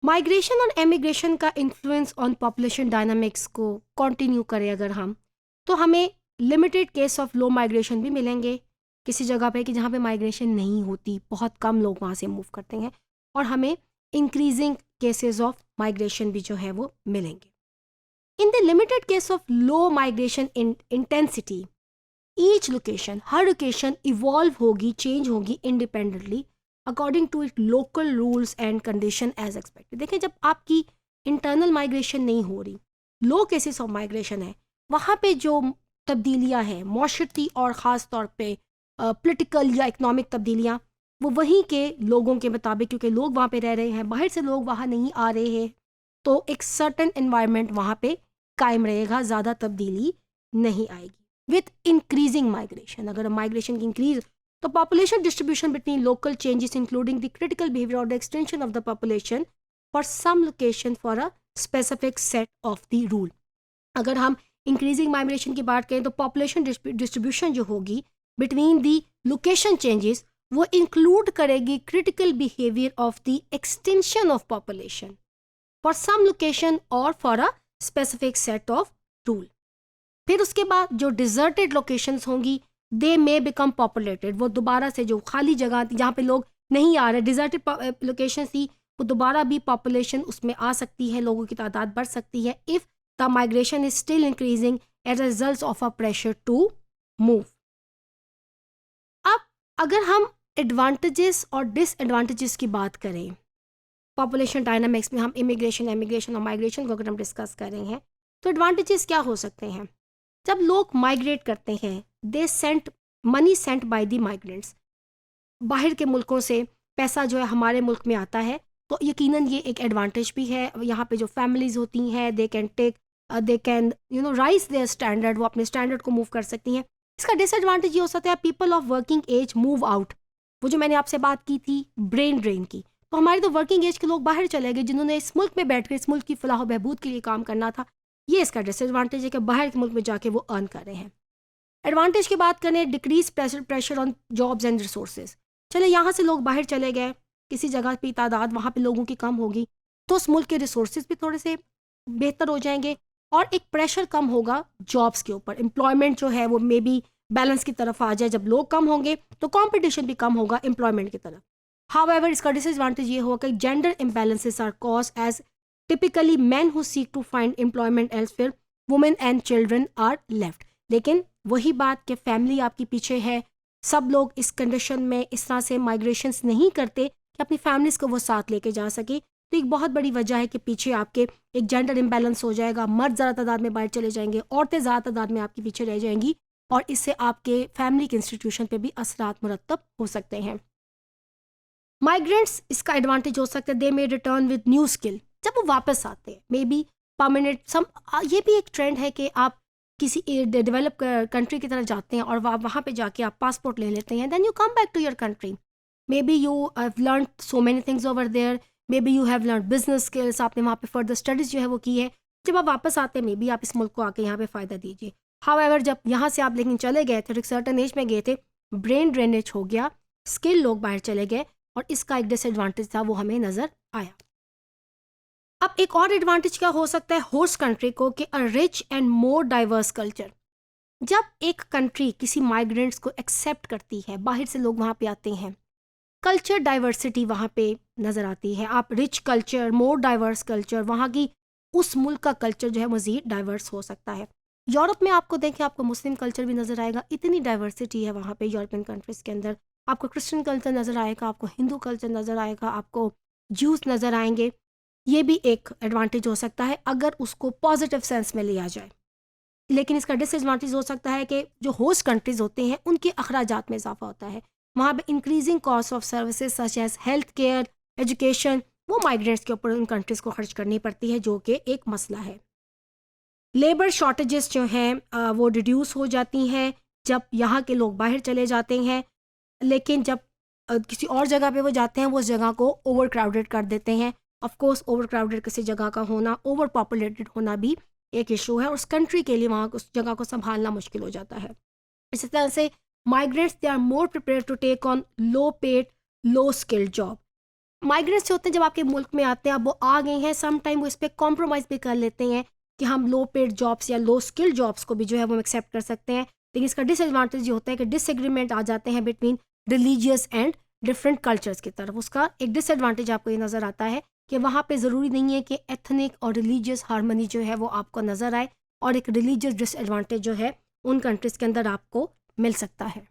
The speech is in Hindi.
माइग्रेशन और एमिग्रेशन का इन्फ्लुएंस ऑन पॉपुलेशन डायनामिक्स को कंटिन्यू करें अगर हम, तो हमें limited case of low migration भी मिलेंगे किसी जगह पे कि जहाँ पे माइग्रेशन नहीं होती, बहुत कम लोग वहाँ से मूव करते हैं, और हमें इंक्रीजिंग केसेस ऑफ माइग्रेशन भी जो है वो मिलेंगे। In the limited case of low migration intensity, each location, हर लोकेशन इवॉल्व होगी, चेंज होगी independently according to it local rules and condition as expected. देखें, जब आपकी इंटरनल माइग्रेशन नहीं हो रही, लो केसेस ऑफ माइग्रेशन है, वहाँ पे जो तब्दीलियाँ हैं मौशरती और ख़ास तौर पे पॉलिटिकल या इकनॉमिक तब्दीलियाँ, वो वहीं के लोगों के मुताबिक, क्योंकि लोग वहाँ पे रह रहे हैं, बाहर से लोग वहाँ नहीं आ रहे हैं, तो एक सर्टन एनवायरनमेंट वहाँ पे कायम रहेगा, ज़्यादा तब्दीली नहीं आएगी। विथ इंक्रीजिंग माइग्रेशन, अगर माइग्रेशन की इंक्रीज, तो population distribution between local changes including the critical behaviour और the extension of the population for some location for a specific set of the rule. अगर हम इंक्रीजिंग माइग्रेशन की बात करें तो पॉपुलेशन डिस्ट्रीब्यूशन जो होगी बिटवीन द लोकेशन चेंजेस, वो इंक्लूड करेगी critical behaviour of the extension of population for some location और for a specific set of rule. फिर उसके बाद जो डिजर्टेड लोकेशंस होंगी, दे मे बिकम पॉपुलेटेड, वो दोबारा से जो खाली जगह थी जहाँ पे लोग नहीं आ रहे, डिजर्टेड लोकेशन थी, वो दोबारा भी पॉपुलेशन उसमें आ सकती है, लोगों की तादाद बढ़ सकती है if the migration is still increasing as a result of a pressure to move. अब अगर हम एडवांटेजेस और डिसएडवांटेजेस की बात करें पॉपुलेशन डायनामिक्स में, हम इमिग्रेशन, एमिग्रेशन और माइग्रेशन को अगर हम डिस्कस कर रहे हैं, तो एडवांटेजेस क्या हो सकते हैं? जब लोग माइग्रेट करते हैं, they sent money sent by the migrants, बाहर के मुल्कों से पैसा जो है हमारे मुल्क में आता है, तो यकीनन ये एक एडवांटेज भी है। यहाँ पे जो फैमिलीज होती हैं, they can take, they can raise their standard, वो अपने स्टैंडर्ड को मूव कर सकती हैं। इसका डिसएडवांटेज ये हो सकता है, people of working age move out, वो जो मैंने आपसे बात की थी ब्रेन ड्रेन की, तो हमारे तो वर्किंग एज के लोग बाहर चले गए जिन्होंने इस मुल्क में बैठ कर इस मुल्क की फलाह बहबूद के लिए काम करना था। ये इसका डिसएडवांटेज है कि बाहर के मुल्क में जाके वो अर्न कर रहे हैं। एडवांटेज की बात करें, decrease pressure on jobs and resources. चले यहाँ से लोग बाहर चले गए, किसी जगह की तादाद वहाँ पे लोगों की कम होगी, तो उस मुल्क के रिसोर्सेज भी थोड़े से बेहतर हो जाएंगे और एक प्रेशर कम होगा जॉब्स के ऊपर। एम्प्लॉयमेंट जो है वो मे बी बैलेंस की तरफ आ जाए, जब लोग कम होंगे तो कॉम्पिटिशन भी कम होगा एम्प्लॉयमेंट की तरफ। हाउएवर इसका डिसएडवांटेज ये होगा कि gender imbalances are cause as typically man who seek to find employment elsewhere, women and children are left. लेकिन वही बात कि फैमिली आपके पीछे है, सब लोग इस कंडीशन में इस तरह से माइग्रेशंस नहीं करते कि अपनी फैमिलीज को वो साथ लेके जा सके, तो एक बहुत बड़ी वजह है कि पीछे आपके एक जेंडर इम्बैलेंस हो जाएगा, मर्द ज़्यादा तादाद में बाहर चले जाएंगे, औरतें ज़्यादा तादाद में आपके पीछे रह जाएंगी, और इससे आपके फैमिली के इंस्टीट्यूशन पे भी असरात मुरतब हो सकते हैं। माइग्रेंट्स, इसका एडवांटेज हो सकता है, दे मे रिटर्न विद न्यू स्किल, जब वो वापस आते हैं मे बी परमानेंट सम, ये भी एक ट्रेंड है कि आप किसी डेवलप कंट्री की तरफ जाते हैं और वहाँ पे जाके आप पासपोर्ट ले लेते हैं, then you come back to your country, maybe you have learn so many things over there, maybe you have learn business skills, आपने वहाँ पे फर्दर स्टडीज़ जो है वो की है, जब आप वापस आते हैं मे बी आप इस मुल्क को आके यहाँ पे फ़ायदा दीजिए। हाउएवर जब यहाँ से आप लेकिन चले गए थे, एक सर्टन एज में गए थे, ब्रेन ड्रेनेज हो गया, स्किल लोग बाहर चले गए, और इसका एक डिसएडवांटेज था वो हमें नज़र आया। अब एक और एडवांटेज क्या हो सकता है होस्ट कंट्री को, कि a rich and more diverse culture. जब एक कंट्री किसी माइग्रेंट्स को एक्सेप्ट करती है, बाहर से लोग वहाँ पे आते हैं, कल्चर डाइवर्सिटी वहाँ पे नज़र आती है। आप rich culture, more diverse culture, वहाँ की उस मुल्क का कल्चर जो है मज़ीद डाइवर्स हो सकता है। यूरोप में आपको देखें, आपको मुस्लिम कल्चर भी नज़र आएगा, इतनी डाइवर्सिटी है वहाँ पे यूरोपियन कंट्रीज़ के अंदर। आपको क्रिश्चियन कल्चर नज़र आएगा, आपको हिंदू कल्चर नज़र आएगा, आपको ज्यूस नज़र आएंगे। ये भी एक एडवांटेज हो सकता है अगर उसको पॉजिटिव सेंस में लिया जाए। लेकिन इसका डिसएडवांटेज हो सकता है कि जो होस्ट कंट्रीज़ होते हैं उनके अखराजात में इजाफा होता है, वहाँ पे increasing cost of services such as health care, education, वो माइग्रेंट्स के ऊपर उन कंट्रीज़ को खर्च करनी पड़ती है, जो कि एक मसला है। लेबर शॉर्टेजेस जो हैं वो रिड्यूस हो जाती हैं जब यहाँ के लोग बाहर चले जाते हैं, लेकिन जब किसी और जगह पे वो जाते हैं, वो उस जगह को ओवर क्राउडेड कर देते हैं। ऑफ कोर्स ओवर क्राउडेड किसी जगह का होना, ओवर पॉपुलेटेड होना भी एक इशू है, और उस कंट्री के लिए वहाँ उस जगह को संभालना मुश्किल हो जाता है। इसी तरह से migrants, they are more prepare to take on low paid, low skilled job. Migrants जो होते हैं जब आपके मुल्क में आते हैं, अब वो आ गए हैं, सम टाइम वो इस पे कॉम्प्रोमाइज़ भी कर लेते हैं कि हम लो पेड जॉब्स या लो स्किल जॉब्स को भी जो है वो एक्सेप्ट कर सकते हैं। लेकिन इसका डिसएडवांटेज ये होता है कि डिसएग्रीमेंट आ जाते हैं between religious and different cultures की तरफ। उसका एक डिसएडवांटेज आपको ये नज़र आता है कि वहाँ पे ज़रूरी नहीं है कि एथनिक और रिलीजियस हार्मनी जो है वो आपको नज़र आए, और एक रिलीजियस डिसएडवांटेज जो है उन कंट्रीज़ के अंदर आपको मिल सकता है।